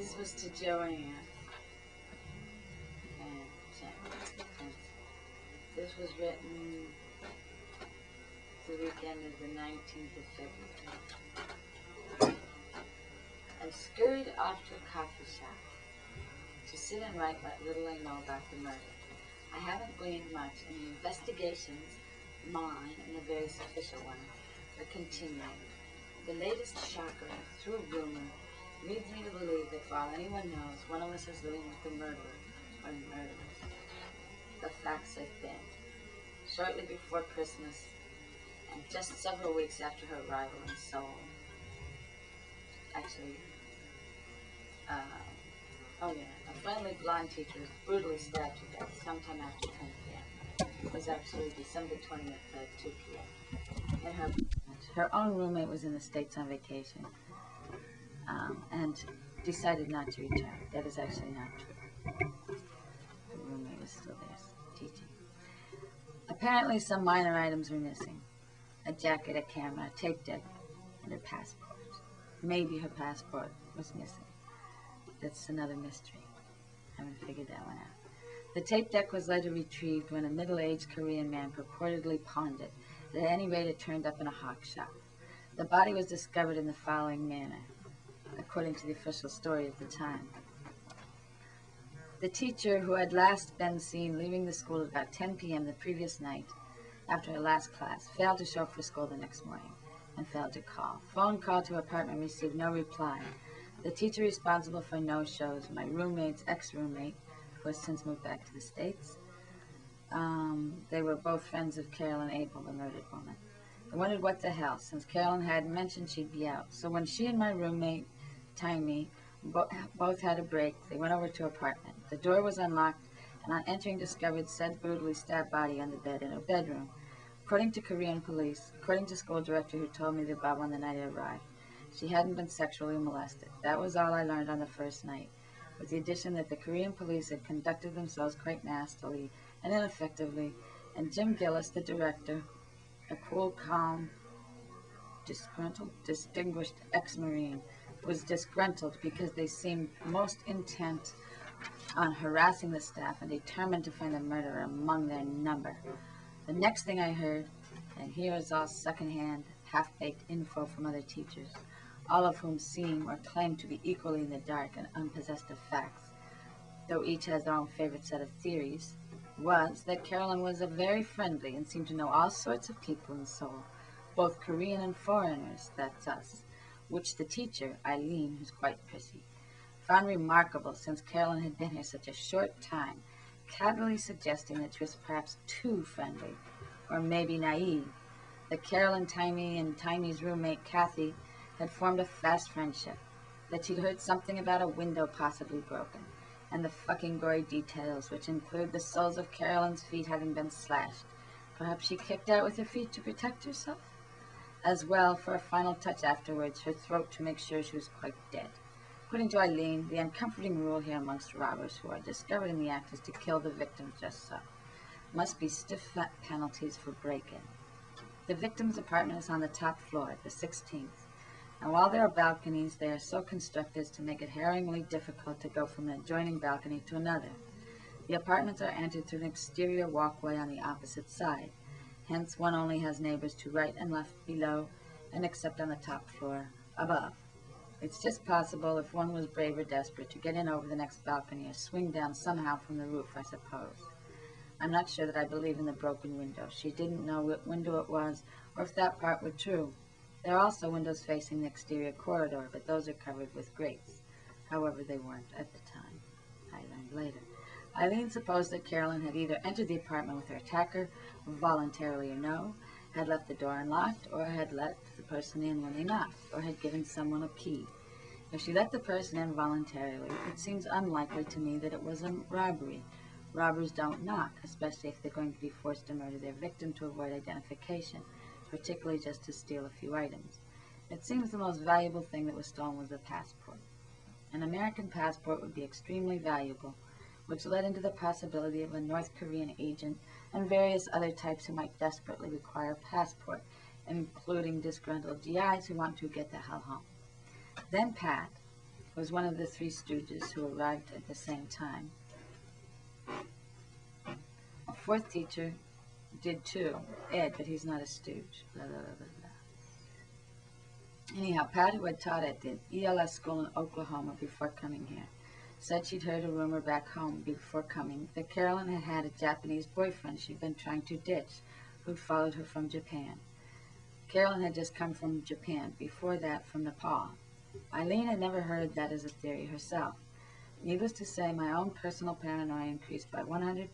This was to Joanne. And this was written the weekend of the 19th of February. I scurried off to a coffee shop to sit and write what little I know about the murder. I haven't gleaned much, and the investigations, mine and the various official ones, are continuing. The latest shocker, through rumor, leads me to believe that for all anyone knows, one of us is living with the murderer or murderers. The facts have been, shortly before Christmas, and just several weeks after her arrival in Seoul. Actually, a friendly blonde teacher was brutally stabbed to death sometime after 10 p.m. It was actually December 20th at 2 p.m. And her own roommate was in the States on vacation and decided not to return. That is actually not true. The roommate was still there teaching. Apparently some minor items were missing. A jacket, a camera, a tape deck, and her passport. Maybe her passport was missing. That's another mystery. I haven't figured that one out. The tape deck was later retrieved when a middle-aged Korean man purportedly pawned it. At any rate, it turned up in a hawk shop. The body was discovered in the following manner, according to the official story at the time. The teacher, who had last been seen leaving the school at about 10 p.m. the previous night, after her last class, failed to show up for school the next morning and failed to call. Phone call to apartment received no reply. The teacher responsible for no-shows, my roommate's ex-roommate, who has since moved back to the States. They were both friends of Carolyn Abel, the murdered woman. I wondered what the hell, since Carolyn hadn't mentioned she'd be out. So when she and my roommate, Timey, both had a break, they went over to her apartment. The door was unlocked, and on entering discovered said brutally stabbed body on the bed in her bedroom. According to Korean police, according to school director who told me about when the night I arrived, she hadn't been sexually molested. That was all I learned on the first night, with the addition that the Korean police had conducted themselves quite nastily and ineffectively, and Jim Gillis, the director, a cool, calm, distinguished ex-Marine, was disgruntled because they seemed most intent on harassing the staff and determined to find the murderer among their number. The next thing I heard, and here is all secondhand, half-baked info from other teachers, all of whom seem or claim to be equally in the dark and unpossessed of facts, though each has their own favorite set of theories, was that Carolyn was a very friendly and seemed to know all sorts of people in Seoul, both Korean and foreigners, that's us, which the teacher, Eileen, who's quite prissy, found remarkable since Carolyn had been here such a short time, casually suggesting that she was perhaps too friendly, or maybe naive, that Carolyn, Timey, and Timey's roommate, Kathy, had formed a fast friendship, that she'd heard something about a window possibly broken, and the fucking gory details, which include the soles of Carolyn's feet having been slashed. Perhaps she kicked out with her feet to protect herself? As well, for a final touch afterwards, her throat to make sure she was quite dead. According to Eileen, the uncomforting rule here amongst robbers who are discovered in the act is to kill the victim just so. Must be stiff penalties for break-in. The victim's apartment is on the top floor, the 16th. And while there are balconies, they are so constructed as to make it harrowingly difficult to go from an adjoining balcony to another. The apartments are entered through an exterior walkway on the opposite side. Hence, one only has neighbors to right and left below, and except on the top floor above. It's just possible, if one was brave or desperate, to get in over the next balcony or swing down somehow from the roof, I suppose. I'm not sure that I believe in the broken window. She didn't know what window it was, or if that part were true. There are also windows facing the exterior corridor, but those are covered with grates. However, they weren't at the time. I learned later. Eileen supposed that Carolyn had either entered the apartment with her attacker, voluntarily or no, had left the door unlocked, or had let the person in when they knocked, or had given someone a key. If she let the person in voluntarily, it seems unlikely to me that it was a robbery. Robbers don't knock, especially if they're going to be forced to murder their victim to avoid identification, particularly just to steal a few items. It seems the most valuable thing that was stolen was a passport. An American passport would be extremely valuable, which led into the possibility of a North Korean agent and various other types who might desperately require a passport, including disgruntled GIs who want to get the hell home. Then Pat, was one of the three stooges who arrived at the same time. A fourth teacher did too, Ed, but he's not a stooge. Blah, blah, blah, blah. Anyhow, Pat, who had taught at the ELS school in Oklahoma before coming here, said she'd heard a rumor back home before coming that Carolyn had had a Japanese boyfriend she'd been trying to ditch, who'd followed her from Japan. Carolyn had just come from Japan, before that from Nepal. Eileen had never heard that as a theory herself. Needless to say, my own personal paranoia increased by 100%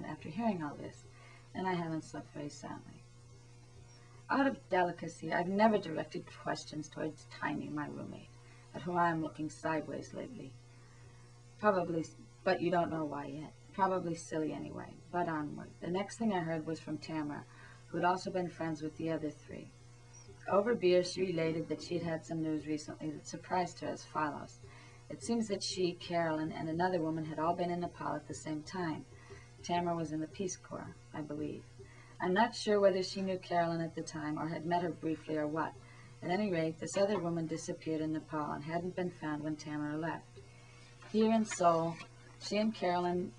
after hearing all this, and I haven't slept very soundly. Out of delicacy, I've never directed questions towards Tiny, my roommate, at whom I am looking sideways lately. Probably, but you don't know why yet. Probably silly anyway, but onward. The next thing I heard was from Tamara, who had also been friends with the other three. Over beer, she related that she'd had some news recently that surprised her as follows. It seems that she, Carolyn, and another woman had all been in Nepal at the same time. Tamara was in the Peace Corps, I believe. I'm not sure whether she knew Carolyn at the time or had met her briefly or what. At any rate, this other woman disappeared in Nepal and hadn't been found when Tamara left. Here in Seoul, she and Carolyn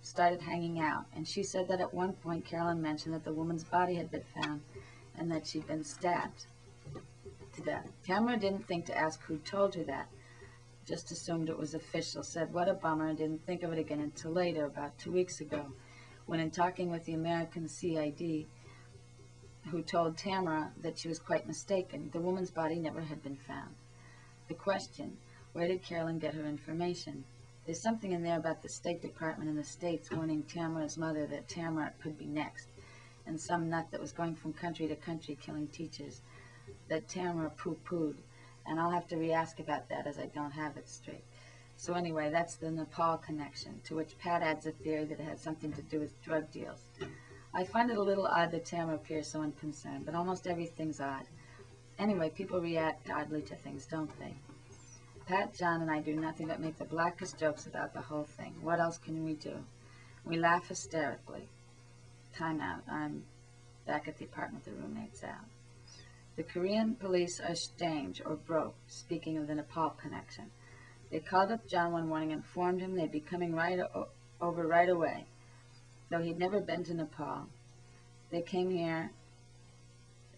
started hanging out, and she said that at one point Carolyn mentioned that the woman's body had been found and that she'd been stabbed to death. Tamara didn't think to ask who told her that, just assumed it was official, said what a bummer, and didn't think of it again until later, about 2 weeks ago, when in talking with the American CID, who told Tamara that she was quite mistaken. The woman's body never had been found. The question, where did Carolyn get her information? There's something in there about the State Department in the States warning Tamara's mother that Tamara could be next, and some nut that was going from country to country killing teachers that Tamara poo-pooed, and I'll have to re-ask about that as I don't have it straight. So anyway, that's the Nepal connection, to which Pat adds a theory that it had something to do with drug deals. I find it a little odd that Tamara appears so unconcerned, but almost everything's odd. Anyway, people react oddly to things, don't they? Pat, John, and I do nothing but make the blackest jokes about the whole thing. What else can we do? We laugh hysterically. Time out. I'm back at the apartment the roommate's out. The Korean police are strange or broke, speaking of the Nepal connection. They called up John one morning and informed him they'd be coming over right away. Though he'd never been to Nepal, they came here.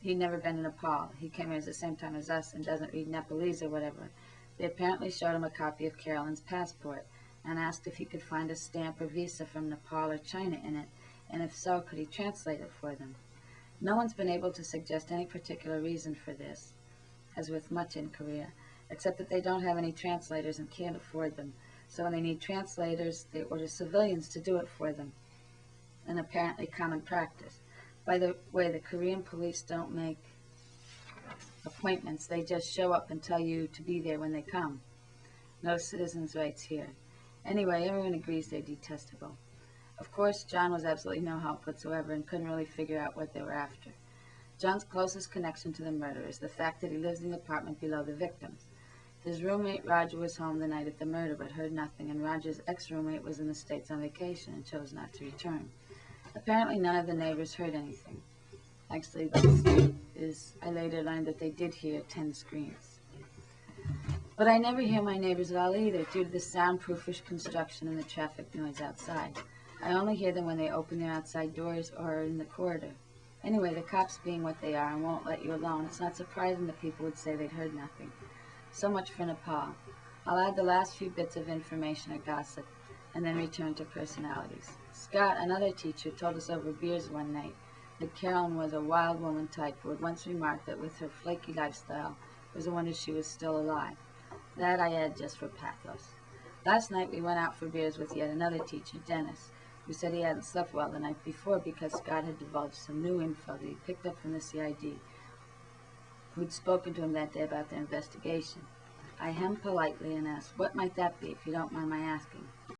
He'd never been to Nepal. He came here at the same time as us and doesn't read Nepalese or whatever. They apparently showed him a copy of Carolyn's passport and asked if he could find a stamp or visa from Nepal or China in it, and if so, could he translate it for them. No one's been able to suggest any particular reason for this, as with much in Korea, except that they don't have any translators and can't afford them. So when they need translators, they order civilians to do it for them, an apparently common practice. By the way, the Korean police don't make appointments. They just show up and tell you to be there when they come. No citizens' rights here. Anyway, everyone agrees they're detestable. Of course, John was absolutely no help whatsoever and couldn't really figure out what they were after. John's closest connection to the murder is the fact that he lives in the apartment below the victims. His roommate, Roger, was home the night of the murder but heard nothing, and Roger's ex-roommate was in the States on vacation and chose not to return. Apparently none of the neighbors heard anything. Actually, I later learned that they did hear 10 screams. But I never hear my neighbors at all either, due to the soundproofish construction and the traffic noise outside. I only hear them when they open their outside doors or are in the corridor. Anyway, the cops being what they are and won't let you alone, it's not surprising that people would say they'd heard nothing. So much for Nepal. I'll add the last few bits of information or gossip, and then return to personalities. Scott, another teacher, told us over beers one night that Carolyn was a wild woman type who had once remarked that with her flaky lifestyle, it was a wonder she was still alive. That I add just for pathos. Last night we went out for beers with yet another teacher, Dennis, who said he hadn't slept well the night before because Scott had divulged some new info that he picked up from the CID, who'd spoken to him that day about the investigation. I hemmed politely and asked, what might that be, if you don't mind my asking?